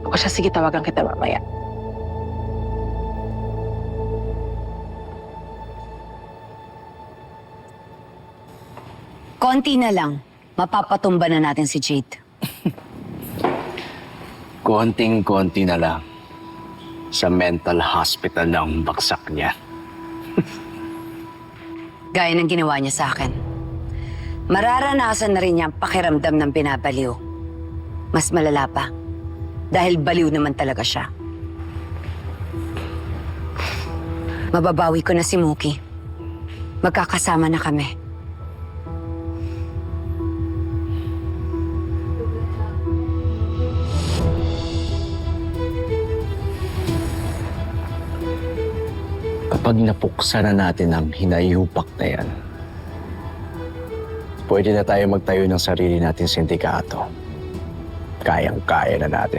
O siya, sige, tawagan kita mamaya. Konti na lang. Mapapatumba na natin si Jade. Konting-konti na lang. Sa mental hospital ng baksak niya. Gaya ng ginawa niya sa akin. Mararanasan na rin niya ang pakiramdam ng binabaliw. Mas malala pa. Dahil baliw naman talaga siya. Mababawi ko na si Mookie. Magkakasama na kami. Kapag napuksa na natin ang hinayupak na yan, pwede na tayo magtayo ng sarili nating sindikato. Kayang-kaya na natin.